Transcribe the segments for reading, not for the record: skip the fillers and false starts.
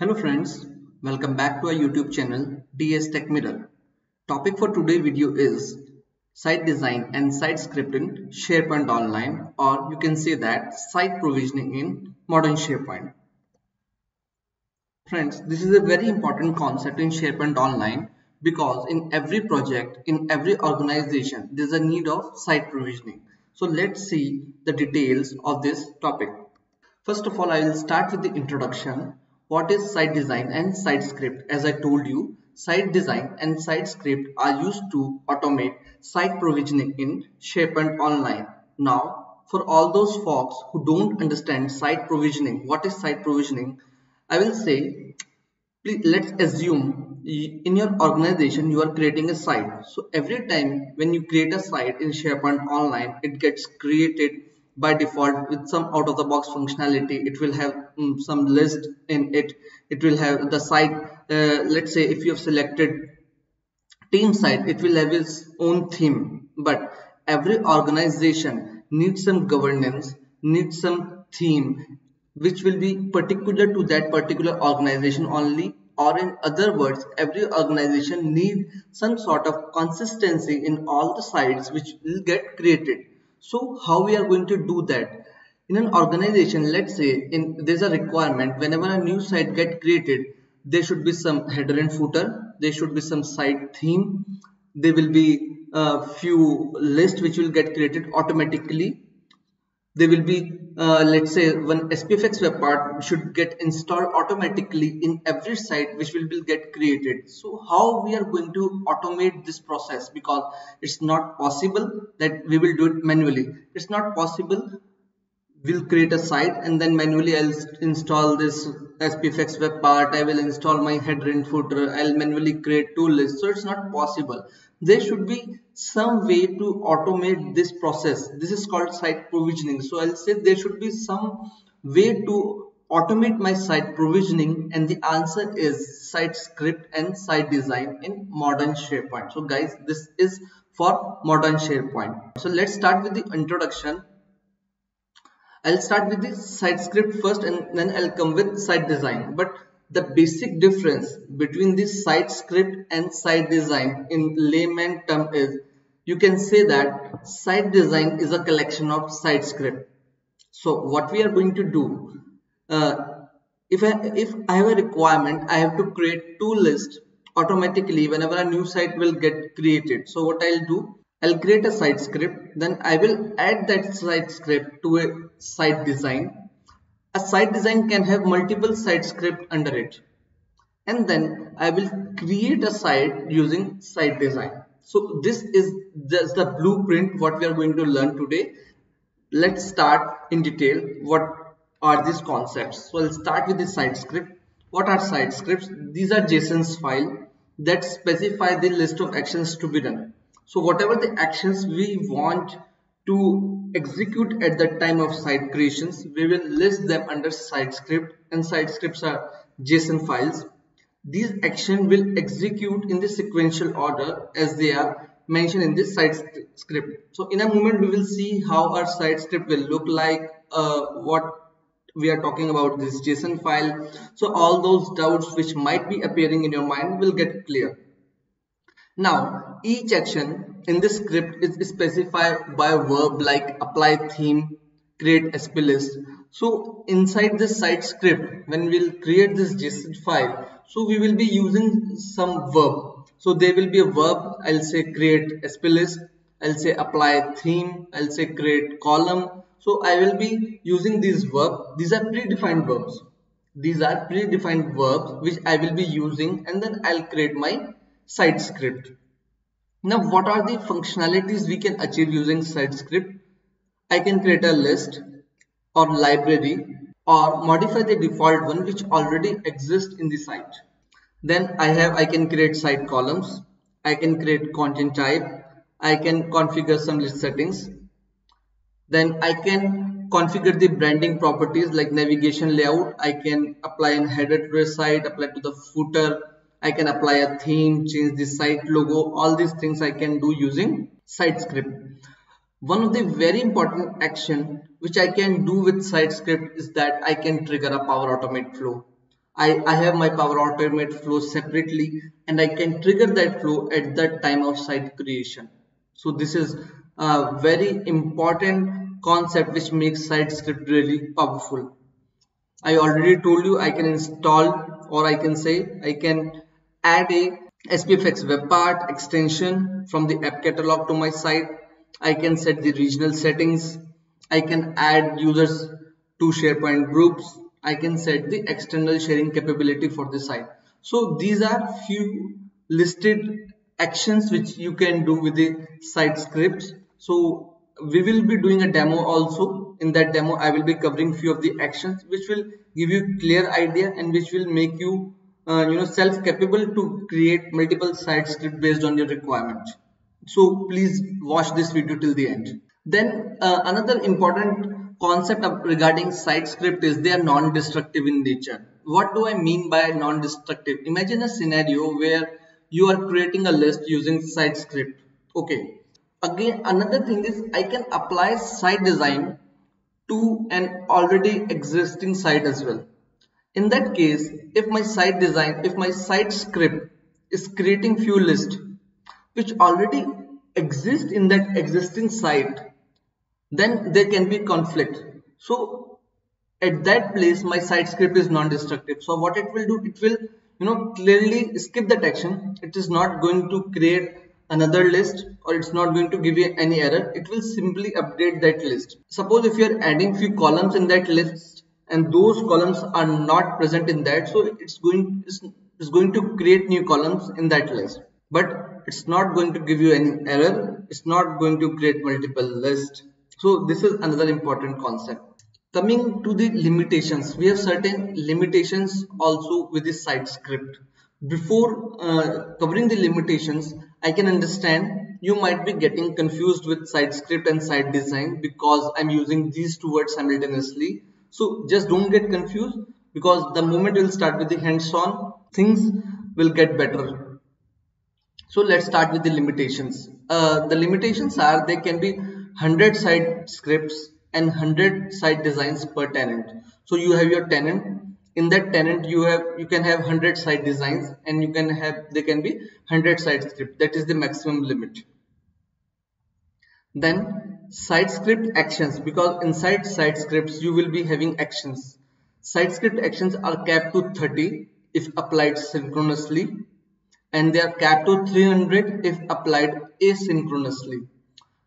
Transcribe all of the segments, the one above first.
Hello friends, welcome back to our YouTube channel DS Tech Mirror. Topic for today's video is site design and site script in SharePoint Online, or you can say that site provisioning in modern SharePoint. Friends, this is a very important concept in SharePoint Online because in every project, in every organization, there is a need of site provisioning. So let's see the details of this topic. First of all, I will start with the introduction. What is site design and site script? As I told you, site design and site script are used to automate site provisioning in SharePoint Online. Now, for all those folks who don't understand site provisioning, what is site provisioning? I will say, please, let's assume in your organization you are creating a site. So every time when you create a site in SharePoint Online, it gets created by default with some out of the box functionality. It will have some list in it. It will have the site. Let's say if you have selected team site, it will have its own theme. But every organization needs some governance, needs some theme which will be particular to that particular organization only, or in other words, every organization need some sort of consistency in all the sites which will get created. So how we are going to do that? In an organization, let's say there's a requirement whenever a new site get created, there should be some header and footer, there should be some site theme, there will be a few lists which will get created automatically. There will be let's say one SPFX web part should get installed automatically in every site which will get created. So how we are going to automate this process, because it's not possible that we will do it manually. It's not possible we'll create a site and then manually I'll install this SPFX web part, I will install my header and footer, I'll manually create two lists. So it's not possible. There should be some way to automate this process. This is called site provisioning. So I'll say there should be some way to automate my site provisioning, and the answer is site script and site design in modern SharePoint. So guys, this is for modern SharePoint. So let's start with the introduction. I'll start with the site script first and then I'll come with site design. But the basic difference between this site script and site design in layman term is, you can say that site design is a collection of site script. So what we are going to do, if I have a requirement, I have to create two lists automatically whenever a new site will get created. So what I'll do, I'll create a site script, then I will add that site script to a site design. A site design can have multiple site script under it, and then I will create a site using site design. So this is just the blueprint what we are going to learn today. Let's start in detail what are these concepts. So I'll start with the site script. What are site scripts? These are JSON's file that specify the list of actions to be done. So whatever the actions we want to execute at the time of site creations, we will list them under site script, and site scripts are JSON files. These actions will execute in the sequential order as they are mentioned in this site script. So in a moment we will see how our site script will look like, what we are talking about this JSON file. So all those doubts which might be appearing in your mind will get clear. Now, each action in this script is specified by a verb like apply theme, create SP list. So inside this site script, when we'll create this JSON file, so we will be using some verb. So there will be a verb. I'll say create SP list. I'll say apply theme. I'll say create column. So I will be using these verbs. These are predefined verbs. These are predefined verbs which I will be using, and then I'll create my site script. Now what are the functionalities we can achieve using site script? I can create a list or library or modify the default one which already exists in the site. Then I can create site columns, I can create content type, I can configure some list settings. Then I can configure the branding properties like navigation layout. I can apply a header to a site, apply to the footer, I can apply a theme, change the site logo. All these things I can do using site script. One of the very important action which I can do with site script is that I can trigger a Power Automate flow. I have my Power Automate flow separately, and I can trigger that flow at that time of site creation. So this is a very important concept which makes site script really powerful. I already told you I can install, or I can say I can add a SPFX web part extension from the app catalog to my site. I can set the regional settings. I can add users to SharePoint groups. I can set the external sharing capability for the site. So these are few listed actions which you can do with the site scripts. So we will be doing a demo also. In that demo I will be covering few of the actions which will give you clear idea and which will make you self capable to create multiple site script based on your requirement. So please watch this video till the end. Then another important concept regarding site script is they are non-destructive in nature. What do I mean by non-destructive? Imagine a scenario where you are creating a list using site script. Okay. Again, another thing is I can apply site design to an already existing site as well. In that case, if my site design, if my site script is creating few lists which already exist in that existing site, then there can be conflict. So at that place my site script is non-destructive. So what it will do, it will clearly skip that action. It is not going to create another list, or it's not going to give you any error. It will simply update that list. Suppose if you are adding few columns in that list and those columns are not present in that, so it's going to create new columns in that list, but it's not going to give you any error. It's not going to create multiple lists. So this is another important concept. Coming to the limitations, we have certain limitations also with the site script. Before covering the limitations, I can understand you might be getting confused with site script and site design because I'm using these two words simultaneously. So just don't get confused, because the moment you'll start with the hands-on, things will get better. So let's start with the limitations. The limitations are there can be 100 site scripts and 100 site designs per tenant. So you have your tenant. In that tenant you can have 100 site designs, and there can be 100 site scripts. That is the maximum limit. Then site script actions, because inside site scripts you will be having actions. Site script actions are capped to 30 if applied synchronously, and they are capped to 300 if applied asynchronously.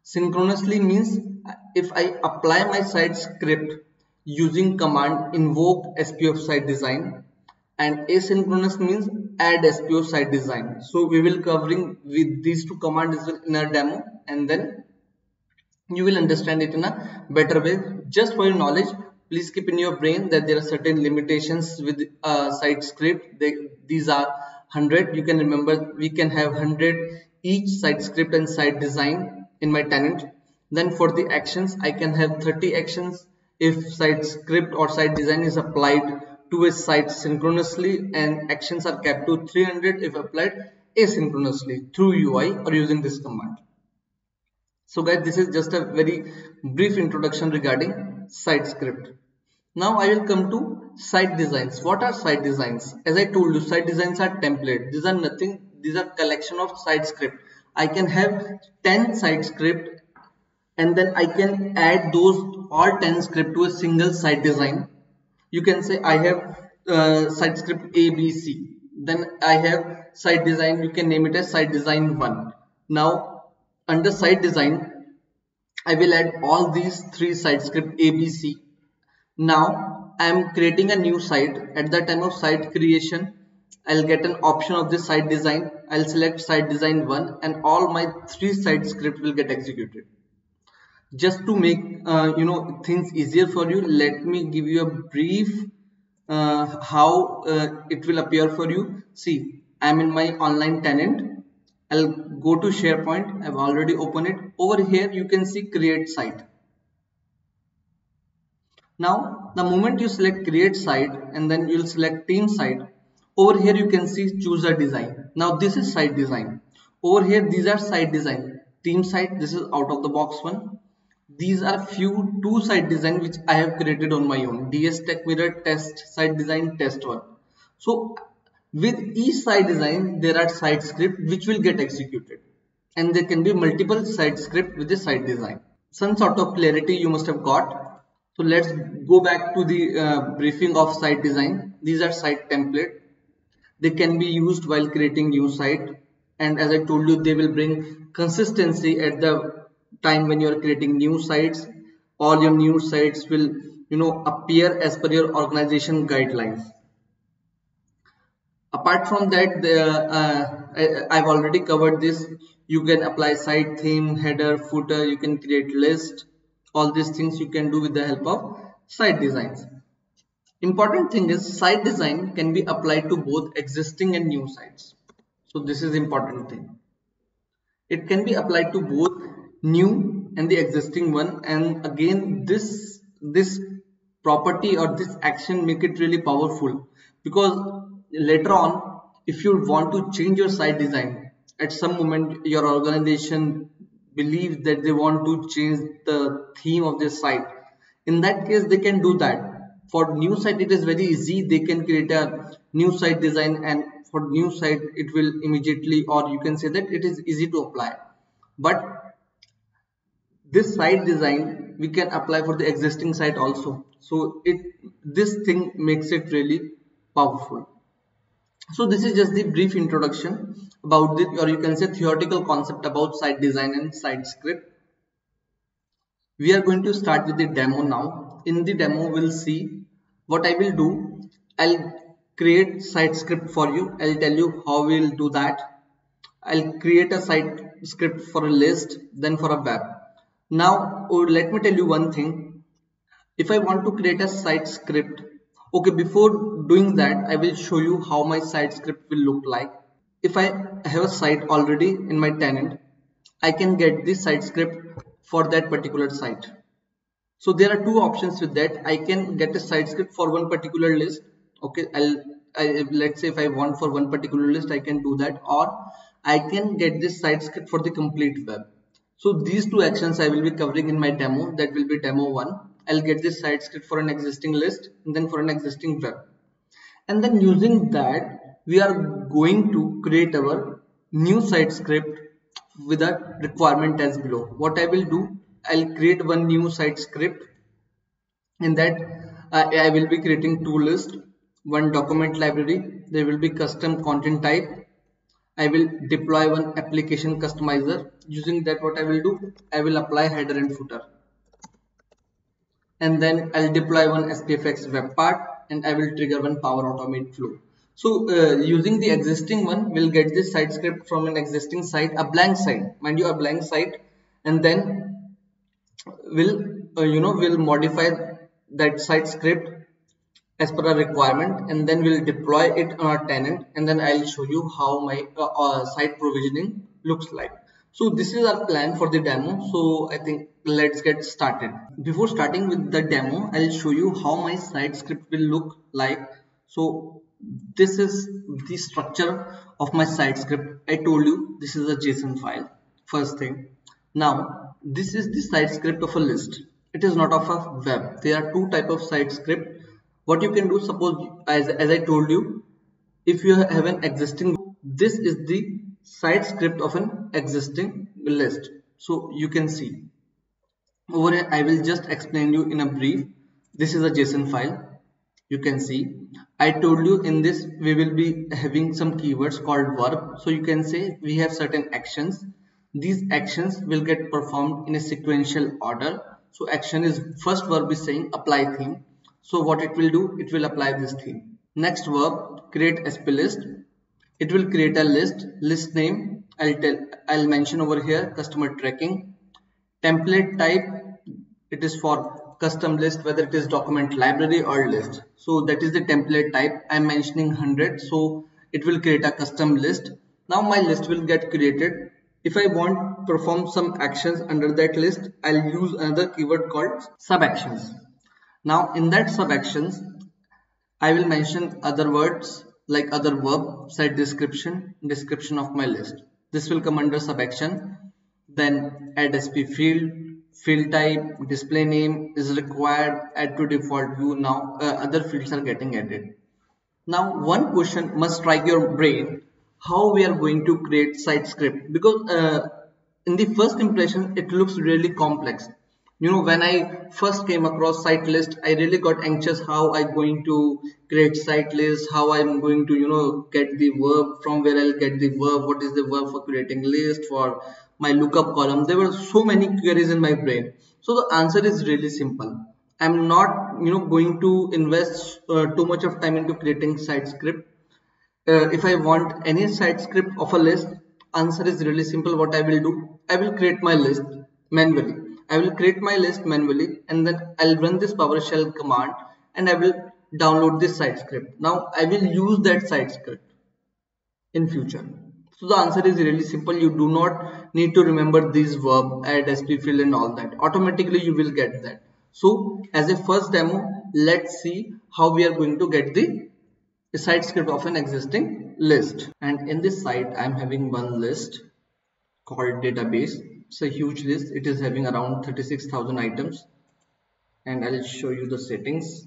Synchronously means if I apply my site script using command invoke SPO site design, and asynchronous means add SPO site design. So we will covering with these two commands in our demo, and then you will understand it in a better way. Just for your knowledge, please keep in your brain that there are certain limitations with site script. These are 100. You can remember we can have 100 each site script and site design in my tenant. Then for the actions, I can have 30 actions if site script or site design is applied to a site synchronously, and actions are capped to 300 if applied asynchronously through UI or using this command. So guys, this is just a very brief introduction regarding site script. Now I will come to site designs. What are site designs? As I told you, site designs are template. These are nothing. These are collection of site script. I can have 10 site script, and then I can add those all 10 script to a single site design. You can say I have site script A, B, C. Then I have site design. You can name it as site design 1. Now under site design, I will add all these three site script A, B, C. Now I am creating a new site. At the time of site creation, I'll get an option of this site design. I'll select site design 1, and all my three site script will get executed. Just to make things easier for you, let me give you a brief how it will appear for you. See, I'm in my online tenant. I'll go to SharePoint. I've already opened it. Over here you can see create site. Now the moment you select create site and then you'll select team site, over here you can see choose a design. Now this is site design. Over here these are site design. Team site, this is out of the box one. These are few two site design which I have created on my own. DS Tech Mirror test site design test one. So with each site design, there are site script which will get executed, and there can be multiple site script with the site design. Some sort of clarity you must have got. So let's go back to the briefing of site design. These are site template. They can be used while creating new site, and as I told you, they will bring consistency at the time when you are creating new sites. All your new sites will appear as per your organization guidelines. Apart from that, I've already covered this. You can apply site theme, header, footer, you can create list. All these things you can do with the help of site designs. Important thing is site design can be applied to both existing and new sites. So this is important thing. It can be applied to both new and the existing one, and again this property or this action make it really powerful, because later on if you want to change your site design, at some moment your organization believes that they want to change the theme of their site, in that case they can do that. For new site it is very easy, they can create a new site design, and for new site it will immediately, or you can say that it is easy to apply. But this site design we can apply for the existing site also, so this thing makes it really powerful. So this is just the brief introduction about this, or you can say theoretical concept about site design and site script. We are going to start with the demo now. In the demo we'll see what I will do. I'll create site script for you. I'll tell you how we'll do that. I'll create a site script for a list, then for a web. Now let me tell you one thing. If I want to create a site script, okay, before doing that I will show you how my site script will look like. If I have a site already in my tenant, I can get this site script for that particular site. So there are two options with that. I can get a site script for one particular list. Okay, let's say if I want for one particular list, I can do that, or I can get this site script for the complete web. So these two actions I will be covering in my demo. That will be demo 1. I'll get this site script for an existing list and then for an existing web. And then using that, we are going to create our new site script with a requirement as below. What I will do, I'll create one new site script. In that, I will be creating two lists, one document library. There will be custom content type. I will deploy one application customizer. Using that, what I will do, I will apply header and footer, and then I'll deploy one SPFX web part, and I will trigger one Power Automate flow. So using the existing one, we'll get this site script from an existing site, a blank site, mind you, a blank site, and then we'll modify that site script as per our requirement, and then we'll deploy it on our tenant, and then I'll show you how my site provisioning looks like. So this is our plan for the demo. So I think let's get started. Before starting with the demo, I'll show you how my site script will look like. So this is the structure of my site script. I told you this is a JSON file, first thing. Now this is the site script of a list. It is not of a web. There are two types of site script. What you can do, suppose as I told you, if you have an existing, this is the site script of an existing list. So you can see over here, I will just explain you in a brief. This is a JSON file. You can see I told you in this we will be having some keywords called verb. So you can say we have certain actions. These actions will get performed in a sequential order. So action is, first verb is saying apply theme. So what it will do, it will apply this theme. Next verb, create SP list. It will create a list. List name, I'll mention over here customer tracking. Template type, it is for custom list, whether it is document library or list. So that is the template type. I'm mentioning 100, so it will create a custom list. Now my list will get created. If I want to perform some actions under that list, I'll use another keyword called sub actions. Now in that sub actions, I will mention other words like other verb, site description, description of my list. This will come under sub action. Then add SP field, field type, display name is required, add to default view. Now other fields are getting added. Now, one question must strike your brain: how we are going to create site script? Because in the first impression, it looks really complex. You know, when I first came across site list, I really got anxious how I'm going to create site list, how I'm going to, get the verb, from where I'll get the verb, what is the verb for creating list, for my lookup column. There were so many queries in my brain. So the answer is really simple. I'm not, going to invest too much of time into creating site script. If I want any site script of a list, answer is really simple. What I will do, I will create my list manually. I will create my list manually, and then I'll run this PowerShell command, and I will download this site script. Now I will use that site script in future. So the answer is really simple. You do not need to remember these verb, add, sp fill and all that. Automatically you will get that. So as a first demo, let's see how we are going to get the site script of an existing list. And in this site, I'm having one list called database. It's a huge list. It is having around 36,000 items. And I'll show you the settings.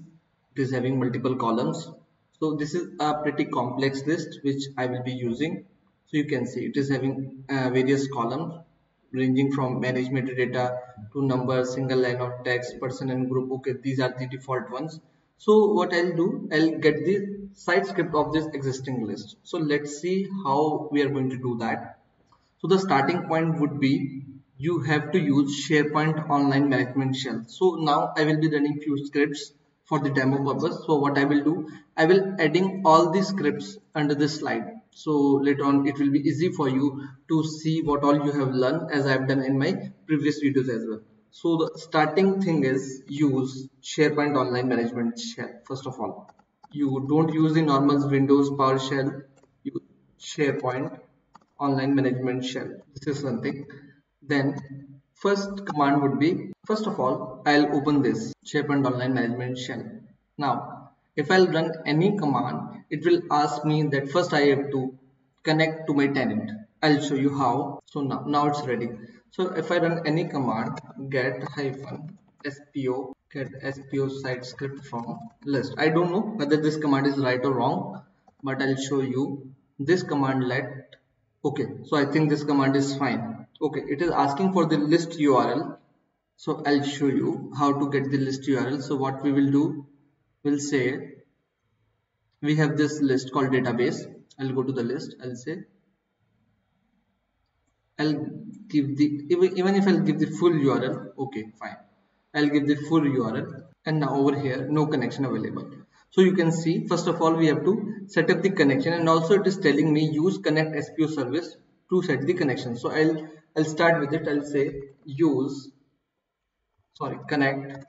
It is having multiple columns. So this is a pretty complex list which I will be using. So you can see it is having various columns ranging from manage metadata to number, single line of text, person and group. Okay, these are the default ones. So what I'll do, I'll get the site script of this existing list. So let's see how we are going to do that. So the starting point would be you have to use SharePoint Online Management Shell. So now I will be running few scripts for the demo purpose. So what I will do, I will adding all these scripts under this slide. So later on it will be easy for you to see what all you have learned, as I have done in my previous videos as well. So the starting thing is use SharePoint Online Management Shell. First of all, you don't use the normal Windows PowerShell, use SharePoint Online Management Shell. This is something. Then first command would be, first of all, I'll open this SharePoint Online Management Shell. Now if I'll run any command, it will ask me that first I have to connect to my tenant. I'll show you how. So now it's ready. So if I run any command, get -spo, get spo site script from list. I don't know whether this command is right or wrong, but I'll show you this command. Okay, so I think this command is fine. Okay, it is asking for the list URL. So I'll show you how to get the list URL. So what we will do, we'll say we have this list called database. I'll go to the list. I'll say I'll give the, even if I'll give the full URL, okay, fine. I'll give the full URL, and now over here no connection available. So you can see, first of all we have to set up the connection, and also it is telling me use connect SPO service to set the connection. So I'll start with it. I'll say connect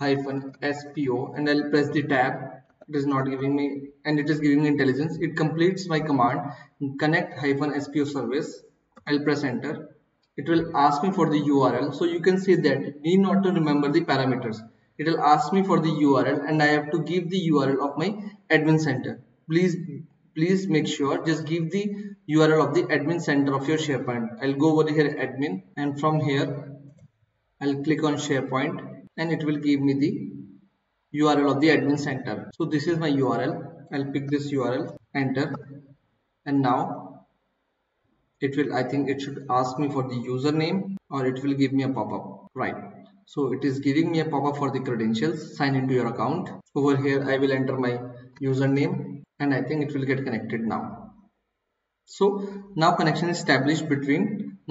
-spo, and I'll press the tab. It is not giving me, and it is giving me intelligence. It completes my command connect-spo service. I'll press enter. It will ask me for the URL. So you can see that need not to remember the parameters. It will ask me for the URL, and I have to give the URL of my admin center. Please make sure just give the URL of the admin center of your SharePoint. I'll go over here admin, and from here I'll click on SharePoint, and it will give me the URL of the admin center. So this is my URL. I'll pick this URL, enter, and now it will, I think it should ask me for the username, or it will give me a pop-up, right? So it is giving me a pop-up for the credentials, sign into your account. Over here I will enter my username, and I think it will get connected now. So now connection is established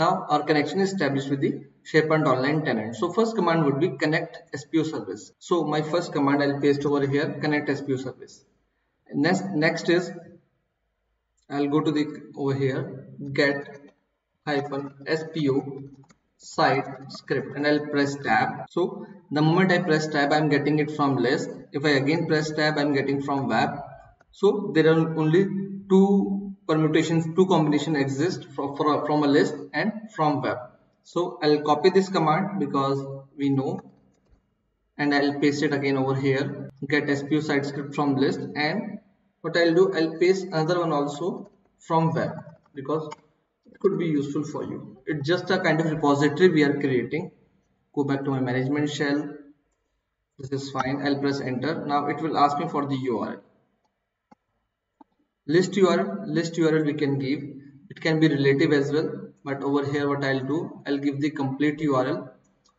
our connection is established with the SharePoint Online tenant. So first command would be connect SPO service. So my first command I'll paste over here, connect SPO service. Next is I'll go to the over here get -spo site script, and I'll press tab. So the moment I press tab, I'm getting it from list. If I again press tab, I'm getting from web. So there are only two permutations, two combinations exist from a list and from web. So I'll copy this command because we know, and I'll paste it again over here, get SPO site script from list. And what I'll do, I'll paste another one also from web because it could be useful for you. It's just a kind of repository we are creating. Go back to my management shell. This is fine. I'll press enter. Now it will ask me for the URL. List URL we can give. It can be relative as well, but over here what I'll do, I'll give the complete URL.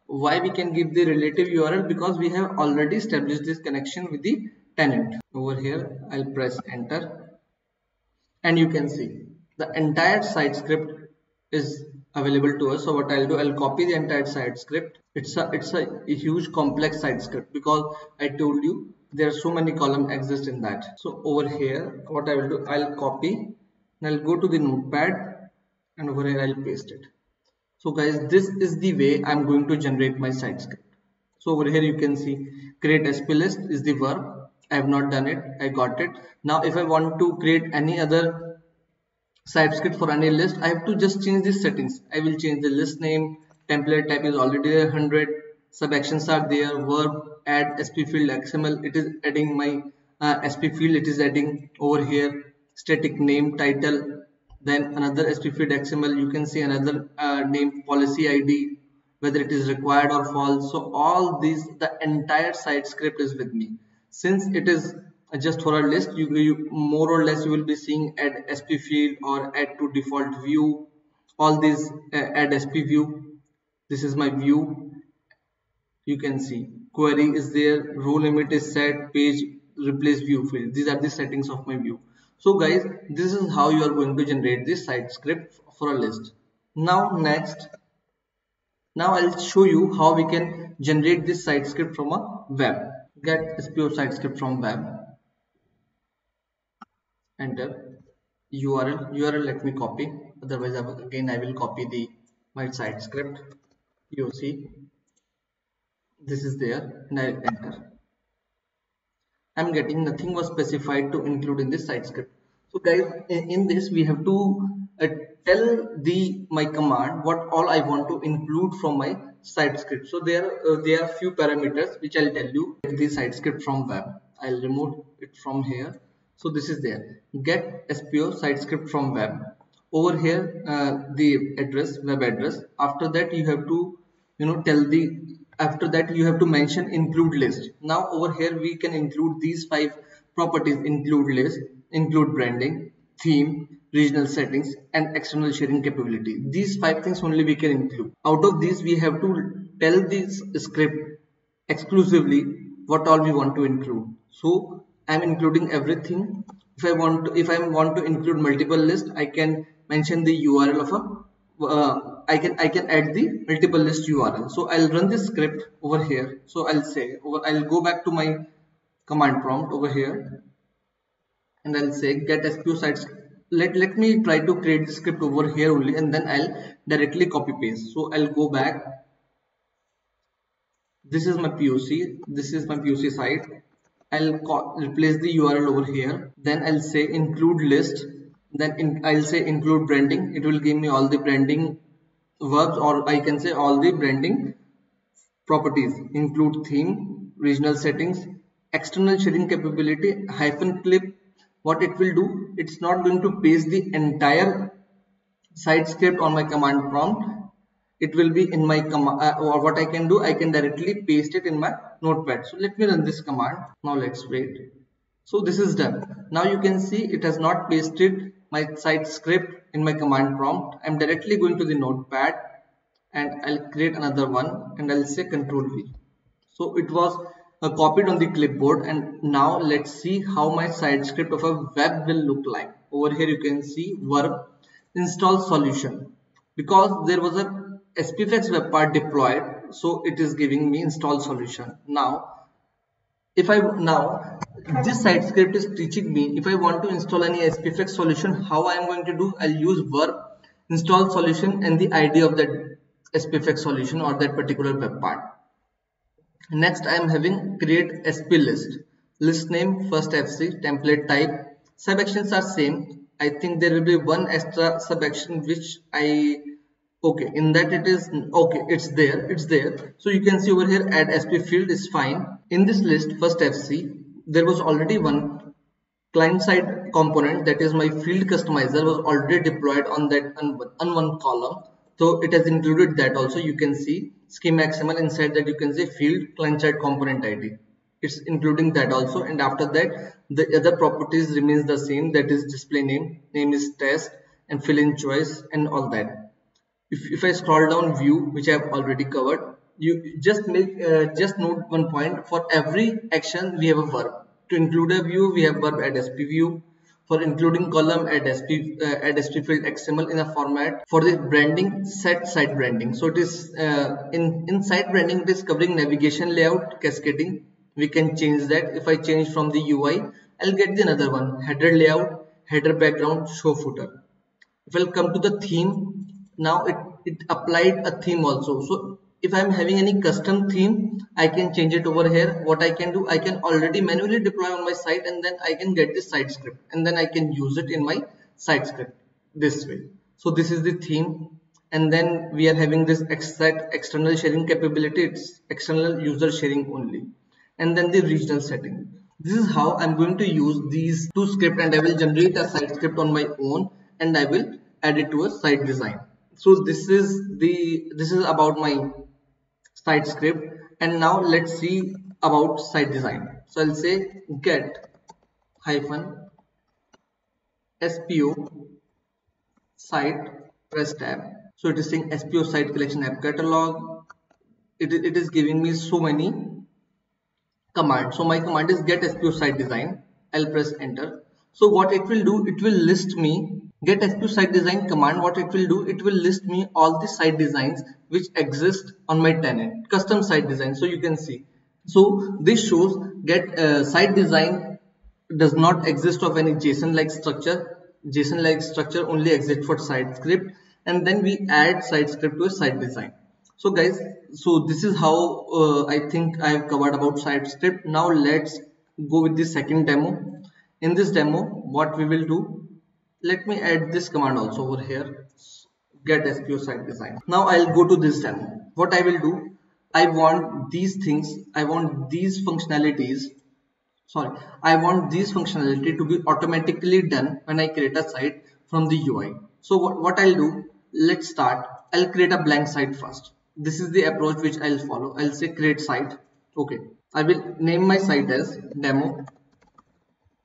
Why we can give the relative URL? Because we have already established this connection with the tenant. Over here I'll press enter, and you can see the entire site script is available to us. So what I'll do, I'll copy the entire site script. It's a huge complex site script, because I told you there are so many columns exist in that. So over here what I will do, I'll copy and I'll go to the notepad, and over here I'll paste it. So guys, this is the way I'm going to generate my site script. So over here you can see create SP list is the verb. I have not done it, I got it. Now if I want to create any other site script for any list, I have to just change these settings. I will change the list name, template type is already there, 100, sub actions are there, verb, add SP field XML, it is adding my SP field, it is adding over here static name title, then another SP field XML, you can see another name, policy ID, whether it is required or false. So all these, the entire site script is with me. Since it is just for a list, you more or less you will be seeing add SP field or add to default view, all these add SP view. This is my view. You can see query is there, row limit is set, page replace view field. These are the settings of my view. So guys, this is how you are going to generate this site script for a list. Now I'll show you how we can generate this site script from a web. Get SPO site script from web. Enter URL. Let me copy. Otherwise, I will copy my site script. POC. This is there, and I'll enter. I'm getting nothing was specified to include in this site script. So guys, in this we have to tell my command what all I want to include from my site script. So there are few parameters which I'll tell you. The site script from web, I'll remove it from here. So this is there, get SPO site script from web. Over here the address, web address. After that you have to after that you have to mention include list. Now over here we can include these 5 properties: include list, include branding, theme, regional settings, and external sharing capability. These 5 things only we can include. Out of these we have to tell this script exclusively what all we want to include. So I'm including everything. If I want to include multiple list, I can mention the URL of a I can add the multiple list URL. So I'll run this script over here. So I'll go back to my command prompt over here, and I'll say get SPO sites. Let me try to create the script over here only, and then I'll directly copy paste. So I'll go back. This is my POC. This is my POC site. I'll replace the URL over here. Then I'll say include list. Then I'll say include branding. It will give me all the branding verbs, or I can say all the branding properties. Include theme, regional settings, external sharing capability, -clip. What it will do, it's not going to paste the entire site script on my command prompt. It will be in my command, or what I can do, I can directly paste it in my notepad. So let me run this command. Now let's wait. So this is done. Now you can see it has not pasted my site script in my command prompt. I'm directly going to the notepad, and I'll create another one, and I'll say Control V. So it was copied on the clipboard, and now let's see how my site script of a web will look like. Over here you can see verb install solution, because there was a SPFX web part deployed, so it is giving me install solution. Now this site script is teaching me, if I want to install any SPFX solution, how I am going to do. I'll use verb install solution and the ID of that SPFX solution or that particular web part. Next I am having create SP list name, first FC, template type, sub actions are same. I think there will be one extra sub action which in that it is it's there. So you can see over here add SP field is fine. In this list first FC, there was already one client side component, that is my field customizer, was already deployed on that on one column. So it has included that also. You can see schema XML, inside that you can see field client side component ID. it's including that also. And after that the other properties remains the same, that is display name is test, and fill in choice and all that. If I scroll down view, which I have already covered, you just make just note one point: for every action we have a verb. To include a view, we have verb add sp view. For including column, add sp field XML in a format. For the branding, set site branding. So it is in site branding, it is covering navigation layout, cascading. We can change that. If I change from the UI, I'll get the another one: header layout, header background, show footer. If I'll come to the theme, now it applied a theme also. So if I'm having any custom theme, I can change it over here. What I can do, I can already manually deploy on my site, and then I can get this site script, and then I can use it in my site script this way. So this is the theme, and then we are having this external sharing capability. It's external user sharing only, and then the regional setting. This is how I'm going to use these two scripts, and I will generate a site script on my own, and I will add it to a site design. So this is about my site script. And now let's see about site design. So I'll say get hyphen SPO site, press tab. So it is saying SPO site collection app catalog. It is giving me so many command. So my command is get SPO site design. I'll press enter. So what it will do, it will list me get SPO site design command. What it will do, it will list me all the site designs which exist on my tenant, custom site design. So you can see. So this shows get site design does not exist of any JSON like structure. JSON like structure only exists for site script, and then we add site script to a site design. So guys, so this is how I think I have covered about site script. Now let's go with the second demo. In this demo, what we will do, let me add this command also over here, get SPO site design. Now I'll go to this demo. What I will do, I want these things, I want these functionalities, I want these functionality to be automatically done when I create a site from the UI. So what I'll do, let's start. I'll create a blank site first. This is the approach which I'll follow. I'll say create site. Okay, I will name my site as demo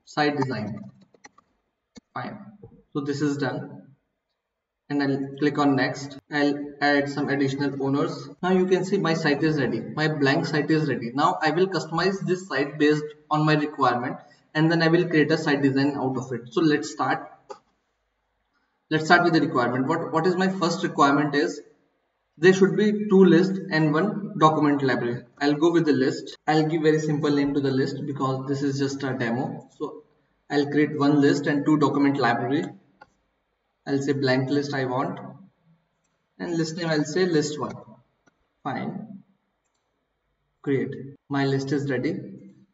site design. Fine. So this is done, and I'll click on next. I'll add some additional owners. Now you can see my site is ready. My blank site is ready. Now I will customize this site based on my requirement, and then I will create a site design out of it. So let's start. Let's start with the requirement. What is my first requirement is there should be two lists and one document library. I'll go with the list. I'll give very simple name to the list because this is just a demo. So I'll create one list and two document library. I'll say blank list I want, and list name I'll say list one. Fine. Create. My list is ready.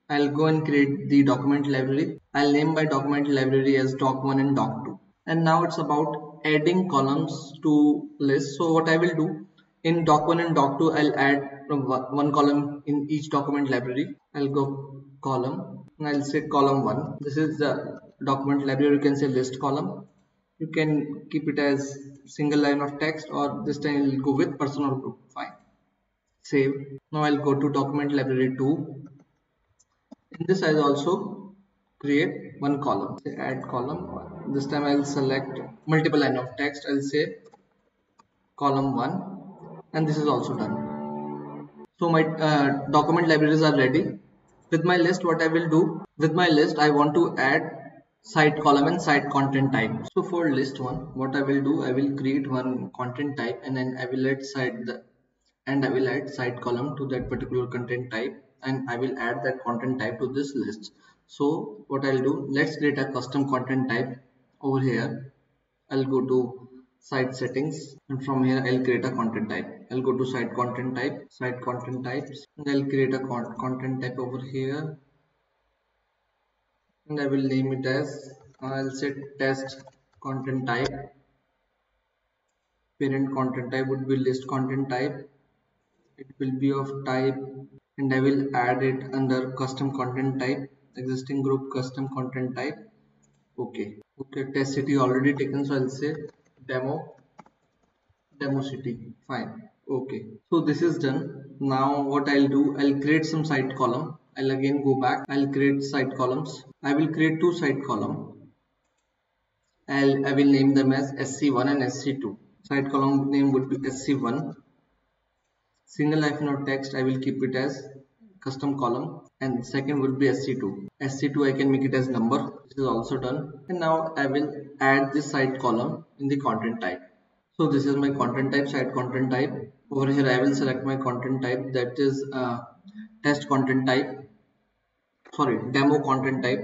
I'll go and create the document library. I'll name my document library as doc1 and doc2. And now it's about adding columns to list. So what I will do, in doc1 and doc2, I'll add one column in each document library. I'll go column, and I'll say column 1. This is the document library. You can say list column. You can keep it as single line of text, or this time I'll go with person or group. Fine. Save. Now I'll go to document library 2. In this I'll also create one column. Say add column. This time I'll select multiple line of text. I'll say column 1, and this is also done. So my document libraries are ready. With my list, what I will do, with my list I want to add site column and site content type. So for list 1, what I will do, I will create one content type, and then I will add site column to that particular content type, and I will add that content type to this list. So what I'll do, let's create a custom content type over here. I'll go to site settings, and from here I'll create a content type. I'll go to site content types, and I'll create a content type over here, and I will name it as, I'll say test content type. Parent content type would be list content type. It will be of type, and I will add it under custom content type, existing group custom content type. Okay, test city already taken, so I'll say demo city. Fine. Okay, so this is done. Now what I'll do, I'll create some site column. I'll again go back. I'll create side columns. I will create two side column. I will name them as SC1 and SC2. Side column name would be SC1. Single hyphen of text, I will keep it as custom column, and second would be SC2. SC2 I can make it as number. This is also done. And now I will add this side column in the content type. So this is my content type, side content type. Over here I will select my content type, that is test content type, sorry, demo content type,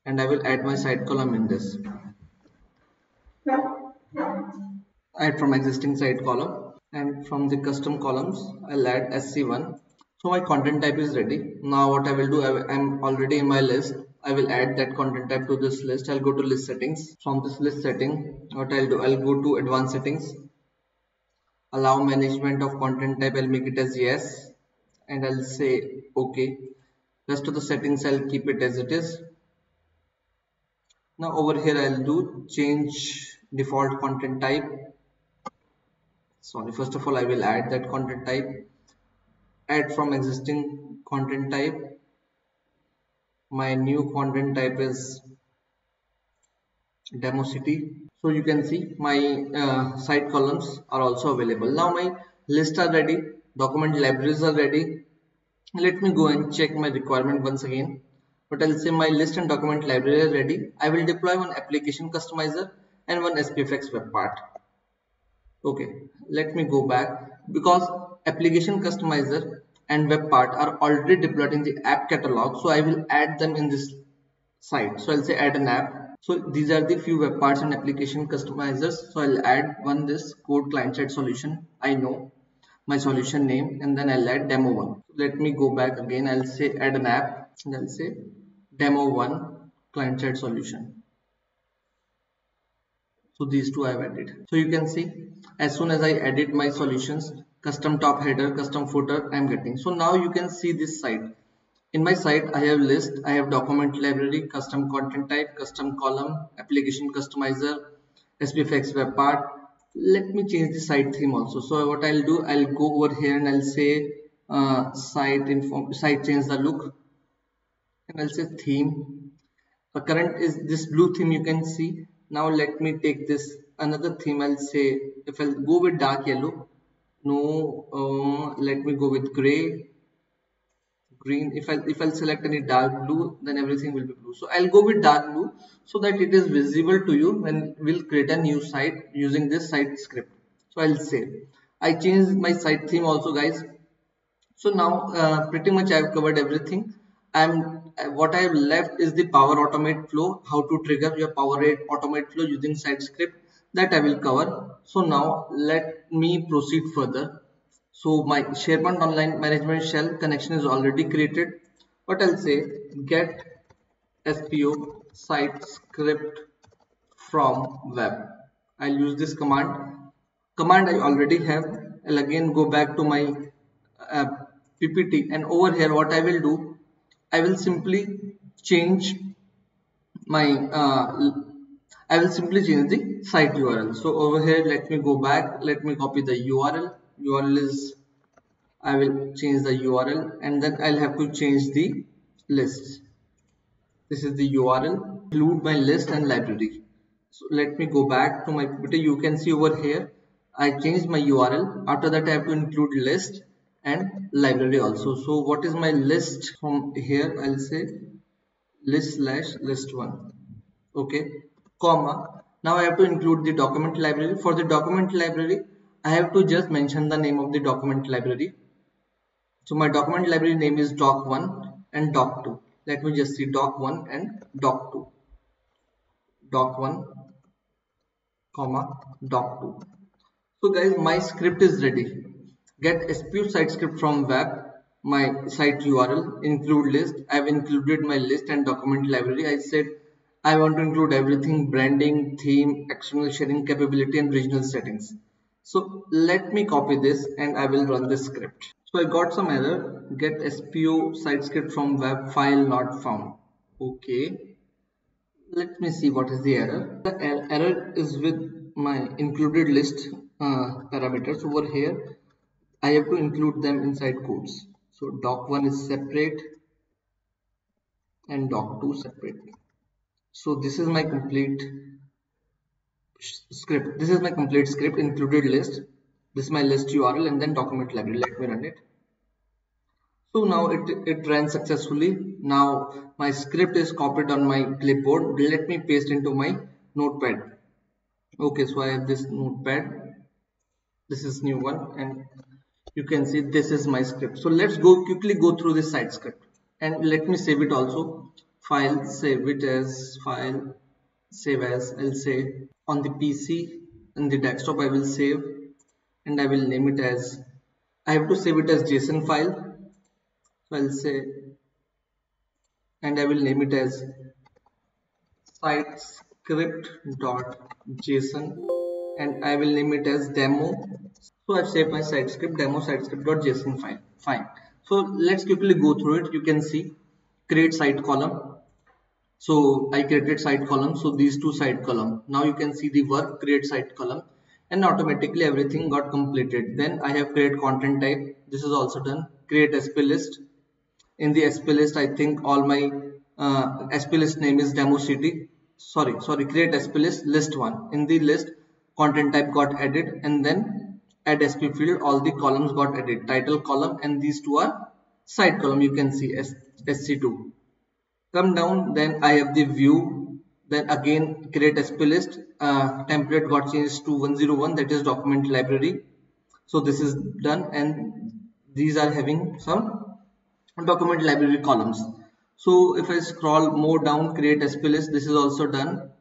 and I will add my side column in this. Add from existing side column, and from the custom columns I'll add SC1. So my content type is ready. Now what I will do, I'm already in my list. I will add that content type to this list. I'll go to list settings. From this list setting, what I'll do, I'll go to advanced settings. Allow management of content type, I'll make it as yes, and I'll say okay. Rest of the settings I'll keep it as it is. Now over here I'll do change default content type. Sorry, first of all I will add that content type. Add from existing content type. My new content type is demo city. So you can see my side columns are also available. Now my lists are ready, document libraries are ready. Let me go and check my requirement once again. But I'll say my list and document library are ready. I will deploy one application customizer and one SPFX web part. Okay, let me go back, because application customizer and web part are already deployed in the app catalog, so I will add them in this site. So I'll say add an app. So these are the few web parts and application customizers. So I'll add one this code client side solution. I know my solution name, and then I'll add demo one. Let me go back again. I'll say add an app, and I'll say demo one client side solution. So these two I've added. So you can see as soon as I edit my solutions, custom top header, custom footer, I'm getting. So now you can see this site. In my site, I have list, I have document library, custom content type, custom column, application customizer, SPFX web part. Let me change the site theme also. So what I'll do, I'll go over here and I'll say site change the look, and I'll say theme. The current is this blue theme you can see. Now let me take this another theme. I'll say if I'll go with dark yellow, no, let me go with gray, green. If I'll select any dark blue, then everything will be blue. So I'll go with dark blue so that it is visible to you when we'll create a new site using this site script. So I'll say I changed my site theme also, guys. So now pretty much I've covered everything. What I have left is the Power Automate flow, how to trigger your Power Automate flow using site script, that I will cover. So now let me proceed further. So my SharePoint Online Management Shell connection is already created. What I'll say, get SPO site script from web. I'll use this command. Command I already have. I'll again go back to my PPT, and over here what I will do, I will simply change my I will simply change the site URL. So over here, let me go back, let me copy the URL is, I will change the URL, and then I'll have to change the lists. This is the URL, include my list and library. So let me go back to my PPT. You can see over here I changed my URL. After that I have to include list and library also. So what is my list? From here I'll say list/list1. Okay, comma. Now I have to include the document library. For the document library, I have to just mention the name of the document library. So my document library name is doc1 and doc2. Let me just see doc1 and doc2. Doc1 comma doc2. So guys, my script is ready. Get SPO site script from web, my site URL, include list. I've included my list and document library. I said I want to include everything: branding, theme, external sharing capability, and regional settings. So let me copy this and I will run this script. So I got some error, get SPO site script from web, file not found. Okay, let me see what is the error. The error is with my included list parameters. Over here I have to include them inside quotes. So doc1 is separate and doc2 separate. So this is my complete script. This is my complete script, included list. This is my list URL and then document library. Let me run it. So now it ran successfully. Now my script is copied on my clipboard. Let me paste into my notepad. Okay, so I have this notepad. This is new one, and you can see this is my script. So let's quickly go through this site script, and let me save it also. File, save it as file, save as. I'll say on the PC, in the desktop I will save, and I will name it as, I have to save it as JSON file. So I'll say, and I will name it as site script.json, and I will name it as demo. So I've saved my site script, demo site script.json file. Fine. So let's quickly go through it. You can see create site column. So I created site column. So these two site column. Now you can see the work create site column, and automatically everything got completed. Then I have create content type. This is also done. Create SP list. In the SP list, I think all my SP list name is demo city. Sorry, create SP list list one. In the list, content type got added, and then add SP field, all the columns got added. Title column, and these two are site column. You can see SC2. Come down, then I have the view. Then again create SP list. Template got changed to 101. That is document library. So this is done, and these are having some document library columns. So if I scroll more down, create SP list, this is also done.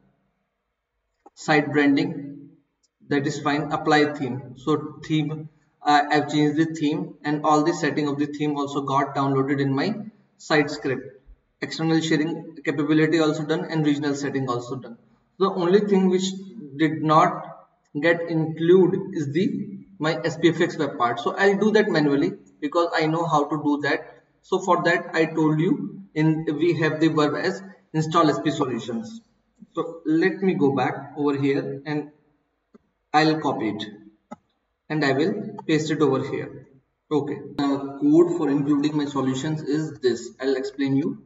Site branding, that is fine. Apply theme. So theme, I've changed the theme, and all the setting of the theme also got downloaded in my site script. External sharing capability also done, and regional setting also done. The only thing which did not get include is the my SPFX web part. So I'll do that manually because I know how to do that. So for that I told you we have the verb as install SP solutions. So let me go back over here, and I'll copy it, and I will paste it over here. Okay, code for including my solutions is this. I'll explain you.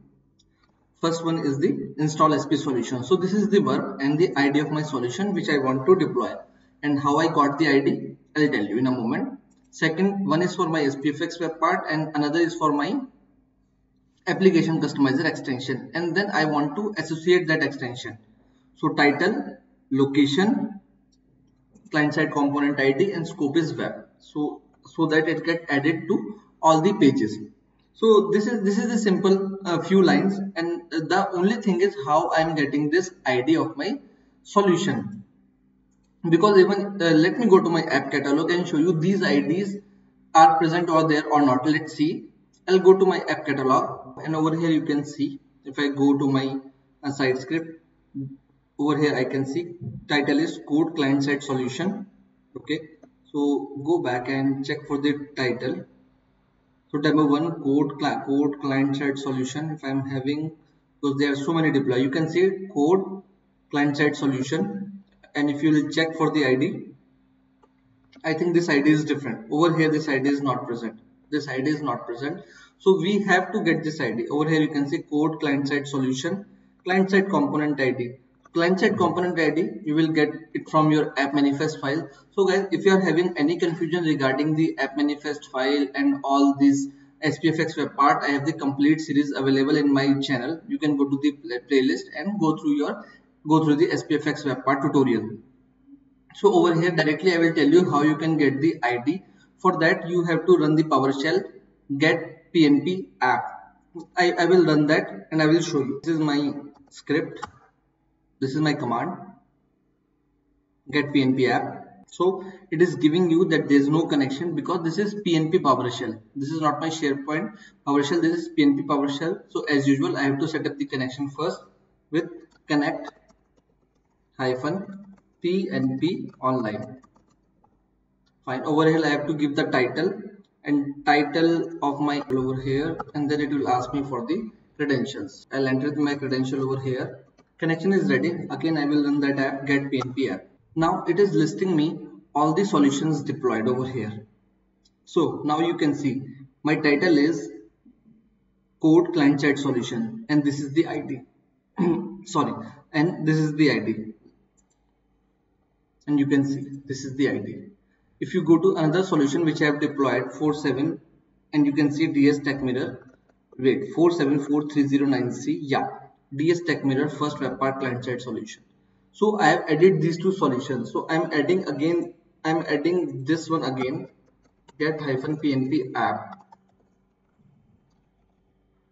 First one is the install SP solution. So this is the verb and the ID of my solution which I want to deploy, and how I got the ID I'll tell you in a moment. Second one is for my SPFX web part, and another is for my application customizer extension, and then I want to associate that extension. So title, location, client side component ID, and scope is web. So that it get added to all the pages. So this is a simple few lines, and the only thing is how I am getting this ID of my solution. Because even let me go to my app catalog and show you these IDs are present over there or not. Let's see. I'll go to my app catalog, and over here you can see, if I go to my site script, over here I can see title is code client side solution. Okay, so go back and check for the title. So demo one code client side solution. If I'm having, because there are so many deploy, you can see code client side solution, and if you will check for the ID, I think this ID is different. Over here this ID is not present. This ID is not present. So we have to get this ID. Over here you can see code client side solution, client side component ID. Client side component ID, you will get it from your app manifest file. So guys, if you are having any confusion regarding the app manifest file and all these SPFX web part, I have the complete series available in my channel. You can go to the playlist and go through the SPFX web part tutorial. So over here directly I will tell you how you can get the ID. For that you have to run the PowerShell get PNP app. I will run that and I will show you. This is my script. This is my command, get PNP app. So it is giving you that there is no connection because this is PNP PowerShell. This is not my SharePoint PowerShell. This is PNP PowerShell. So as usual, I have to set up the connection first with connect -PNP online. Fine. Over here I have to give the title and title of my over here, and then it will ask me for the credentials. I'll enter my credential over here. Connection is ready. Again I will run that app get PNP app. Now it is listing me all the solutions deployed over here. So now you can see My title is code client side solution, and this is the ID. Sorry, and this is the ID, and you can see this is the ID. If you go to another solution which I have deployed 47, and you can see DS Tech Mirror. Wait, 474309C. Yeah, DS Tech Mirror first web part client side solution. So I have added these two solutions. So I'm adding this one again, get-pnp app,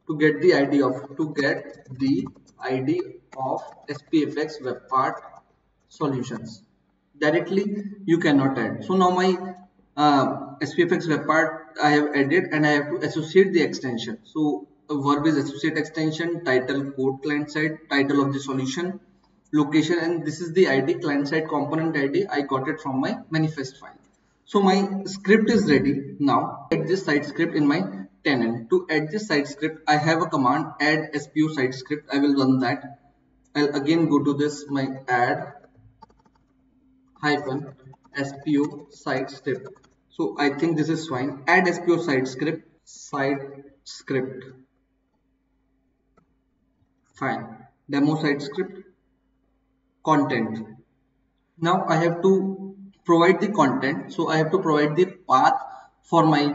to get the ID of SPFX web part solutions. Directly you cannot add. So now my SPFX web part I have added, and I have to associate the extension. So a verb is associate extension, title code client side, title of the solution, location, and this is the ID, client side component ID. I got it from my manifest file. So my script is ready. Now add this site script in my tenant. To add this site script, I have a command add SPO site script. I will run that. I'll again go to this, my add hyphen SPO site script. So I think this is fine. Add SPO site script, fine. Demo site script, content. Now I have to provide the content. So I have to provide the path for my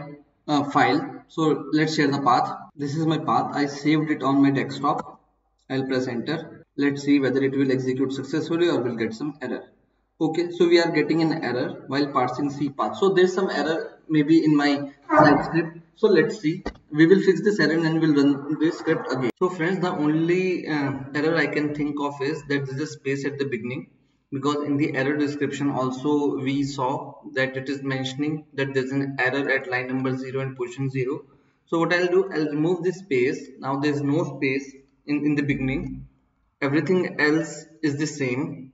file. So let's share the path. This is my path. I saved it on my desktop. I'll press enter. Let's see whether it will execute successfully or will get some error. Okay, so we are getting an error while parsing C path. So there's some error maybe in my site script. So let's see. We will fix this error and we'll run this script again. So friends, the only error I can think of is that there's a space at the beginning, because in the error description also we saw that it is mentioning that there's an error at line number 0 and position 0. So what I'll do, I'll remove this space. Now there's no space in the beginning. Everything else is the same.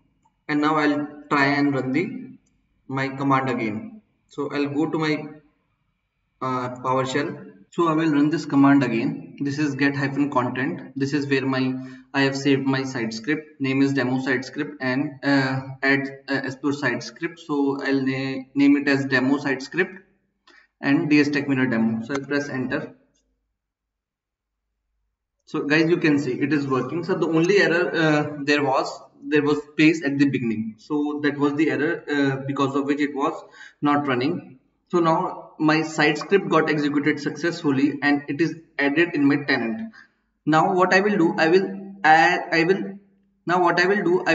And now I'll try and run my command again. So I'll go to my PowerShell. So I will run this command again. This is get-content. This is where I have saved my site script. Name is demo site script, and add SPO site script. So I'll name it as demo site script and DS Tech Mirror demo. So I'll press enter. So guys, you can see it is working. So the only error there was space at the beginning. So that was the error because of which it was not running. So now my site script got executed successfully and it is added in my tenant. Now what I will do, I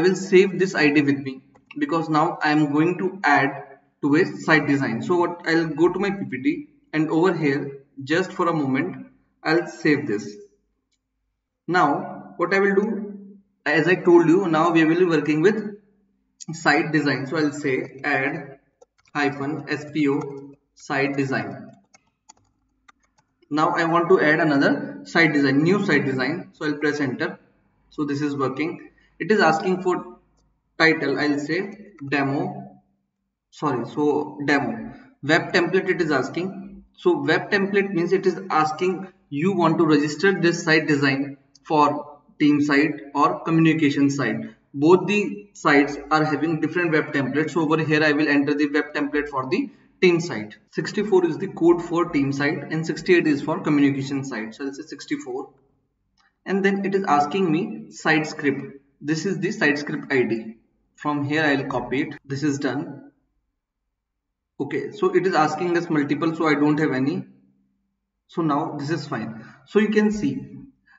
will save this ID with me, because now I am going to add to a site design. So what I'll go to my PPT, and over here, just for a moment, I'll save this. Now what I will do, as I told you, now we will be working with site design. So I'll say add -SPO site design. Now I want to add another site design, new site design. So I'll press enter. So this is working. It is asking for title. I'll say demo. Demo. Web template it is asking. So web template means it is asking you want to register this site design for team site or communication site. Both the sites are having different web templates. So over here I will enter the web template for the team site. 64 is the code for team site and 68 is for communication site. So I'll say 64. And then it is asking me site script. This is the site script ID. From here I'll copy it. This is done. Okay, so it is asking us multiple, so I don't have any. So now this is fine. So you can see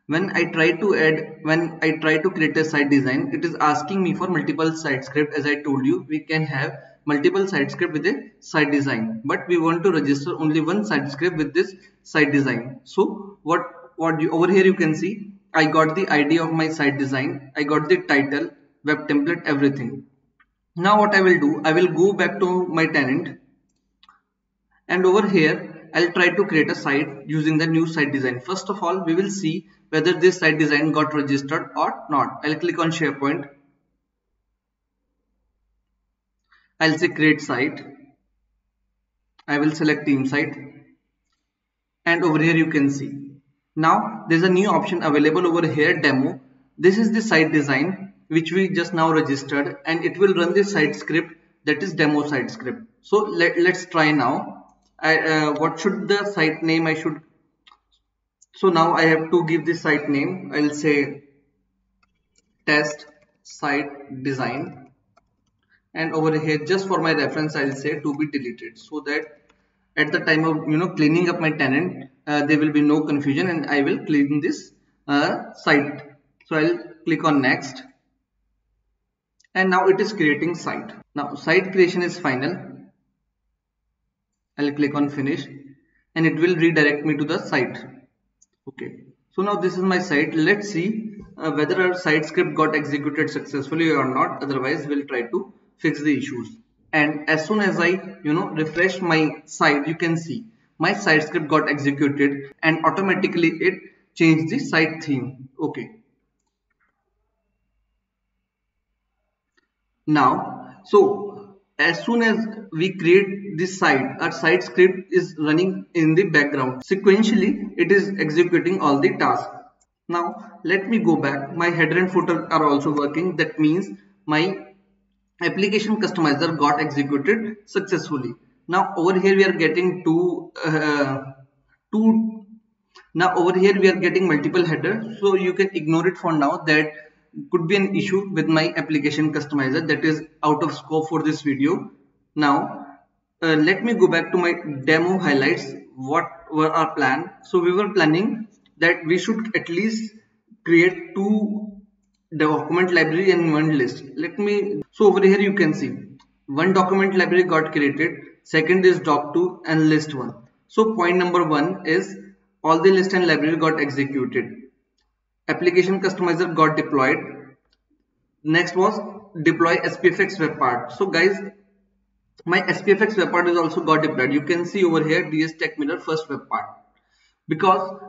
when I try to create a site design, it is asking me for multiple site script. As I told you, we can have multiple site script with a site design, but we want to register only one site script with this site design. So over here you can see I got the ID of my site design, I got the title, web template, everything. Now what I will do, I will go back to my tenant, and over here I'll try to create a site using the new site design. First of all, we will see whether this site design got registered or not. I'll click on SharePoint. I'll say create site. I will select team site, and over here you can see now there's a new option available over here, demo. This is the site design which we just now registered, and it will run the site script, that is demo site script. So let's try now. what should the site name I should. So now I have to give the site name. I'll say test site design, and over here just for my reference I'll say to be deleted, so that at the time of cleaning up my tenant there will be no confusion and I will clean this site. So I'll click on next, and now it is creating site. Now site creation is final. I'll click on finish and it will redirect me to the site. Okay, so now this is my site. Let's see whether our site script got executed successfully or not. Otherwise we'll try to fix the issues. And as soon as I refresh my site, you can see my site script got executed and automatically it changed the site theme. Okay, now so as soon as we create this site, our site script is running in the background. Sequentially it is executing all the tasks. Now let me go back. My header and footer are also working. That means my application customizer got executed successfully. Now over here we are getting two now over here we are getting multiple headers, so you can ignore it for now. That could be an issue with my application customizer, that is out of scope for this video. Now let me go back to my demo highlights. What were our plan? So we were planning that we should at least create two document library and one list. So over here you can see one document library got created, second is doc2 and list1. So point number one is all the list and library got executed, application customizer got deployed. Next was deploy SPFX web part. So guys, my SPFX web part is also got deployed. You can see over here DS Tech Mirror first web part, because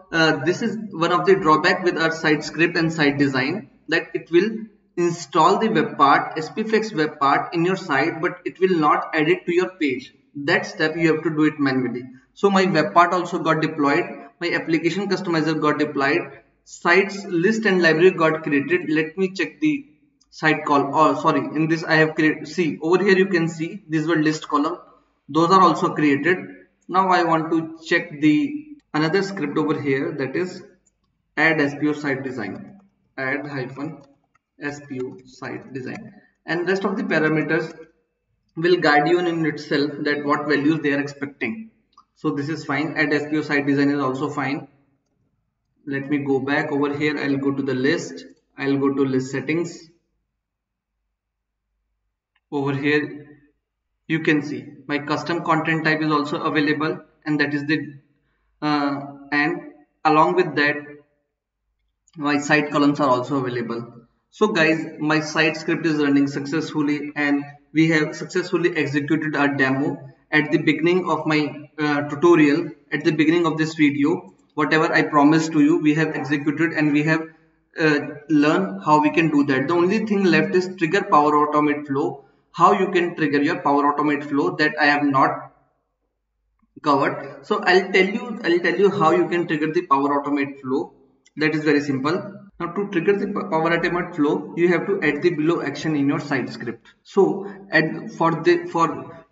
this is one of the drawback with our site script and site design, that it will install the web part, SPFX web part in your site, but it will not add it to your page. That step you have to do it manually. So my web part also got deployed, my application customizer got deployed, sites list and library got created. Let me check the site call. Oh sorry, in this I have created, see over here you can see these were list column, those are also created. Now I want to check the another script over here, that is add SPO site design, add hyphen SPO site design, and rest of the parameters will guide you in itself that what values they are expecting. So this is fine. Add SPO site design is also fine. Let me go back over here. I'll go to the list, I'll go to list settings. Over here you can see my custom content type is also available, and that is the and along with that my site columns are also available. So guys, my site script is running successfully and we have successfully executed our demo. At the beginning of my tutorial, at the beginning of this video, whatever I promised to you, we have executed and we have learned how we can do that. The only thing left is trigger Power Automate flow. How you can trigger your Power Automate flow, that I have not covered. So I'll tell you how you can trigger the Power Automate flow. That is very simple. Now to trigger the Power Automate flow, you have to add the below action in your site script. So for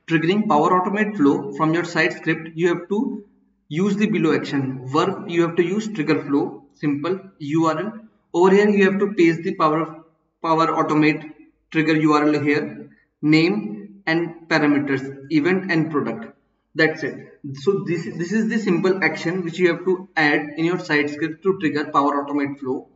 triggering Power Automate flow from your site script, you have to use the below action. Verb, you have to use trigger flow, simple. URL, over here you have to paste the Power Automate trigger URL here, name and parameters, event and product. That's it. So this is the simple action which you have to add in your site script to trigger Power Automate flow.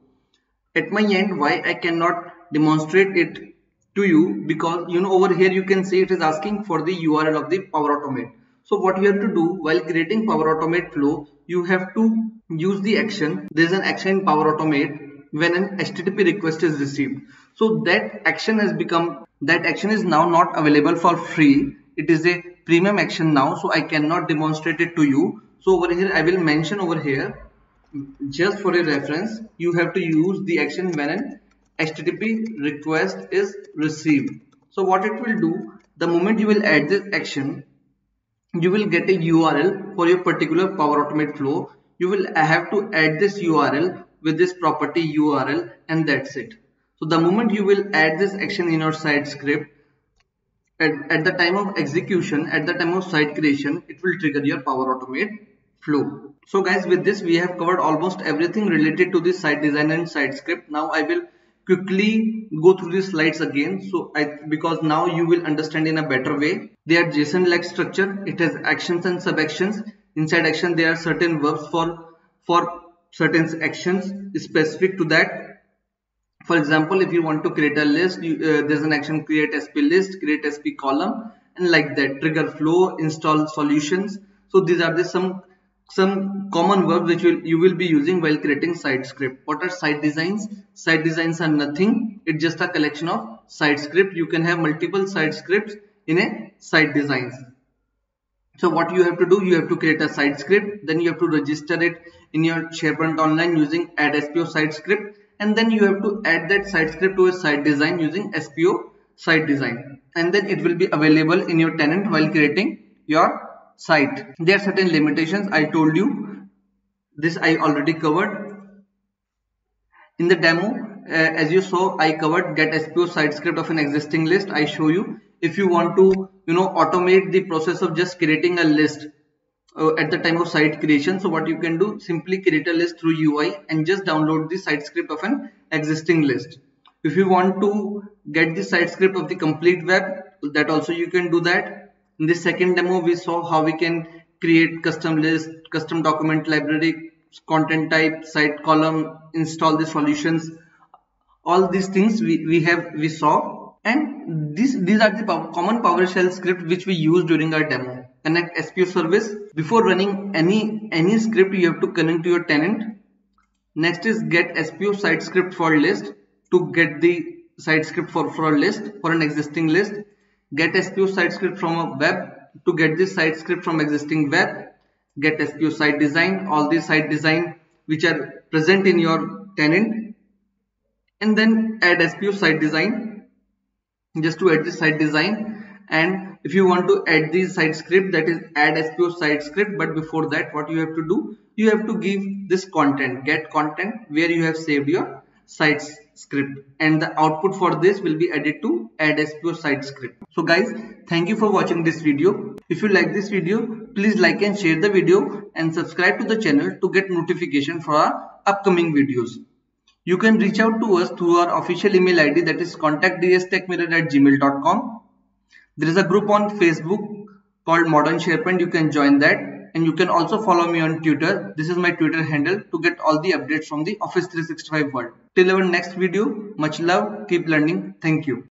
At my end, why I cannot demonstrate it to you, because over here you can see it is asking for the URL of the Power Automate. So what you have to do while creating Power Automate flow, you have to use the action. There is an action in Power Automate when an HTTP request is received. So that action is now not available for free. It is a premium action now, so I cannot demonstrate it to you. So over here I will mention over here, just for a reference, you have to use the action when an HTTP request is received. So what it will do, the moment you will add this action, you will get a URL for your particular Power Automate flow. You will have to add this URL with this property URL, and that's it. So the moment you will add this action in your site script, at the time of execution, at the time of site creation, it will trigger your Power Automate flow. So guys, with this we have covered almost everything related to the site design and site script. Now I will quickly go through the slides again, so because now you will understand in a better way. They are JSON like structure. It has actions and sub actions. Inside action there are certain verbs for certain actions specific to that. For example, if you want to create a list, there's an action create SP list, create SP column, and like that, trigger flow, install solutions. So these are the some common verbs which you will be using while creating site script. What are site designs? Site designs are nothing. It's just a collection of site script. You can have multiple site scripts in a site designs. So what you have to do, you have to create a site script, then you have to register it in your SharePoint Online using add SPO site script, and then you have to add that site script to a site design using SPO site design, and then it will be available in your tenant while creating your site. There are certain limitations. I told you this, I already covered in the demo. As you saw, I covered get SPO site script of an existing list. I show you if you want to automate the process of just creating a list at the time of site creation. So what you can do, simply create a list through UI and just download the site script of an existing list. If you want to get the site script of the complete web, that also you can do that. In the second demo we saw how we can create custom list, custom document library, content type, site column, install the solutions. All these things we saw, and these are the common PowerShell script which we use during our demo. Connect SPO service. Before running any script, you have to connect to your tenant. Next is get SPO site script for list, to get the site script for a list, for an existing list. Get SPO site script from a web, to get the site script from existing web. Get SPO site design, all the site design which are present in your tenant, and then add SPO site design, just to add the site design. And if you want to add the site script, that is add SPO site script, but before that what you have to do, you have to give this content, get content, where you have saved your site script, and the output for this will be added to add SPO site script. So guys, thank you for watching this video. If you like this video, please like and share the video and subscribe to the channel to get notification for our upcoming videos. You can reach out to us through our official email ID, that is contactdstechmirror@gmail.com. There is a group on Facebook called Modern SharePoint. You can join that, and you can also follow me on Twitter. This is my Twitter handle to get all the updates from the Office 365 world. Till our next video, much love, keep learning. Thank you.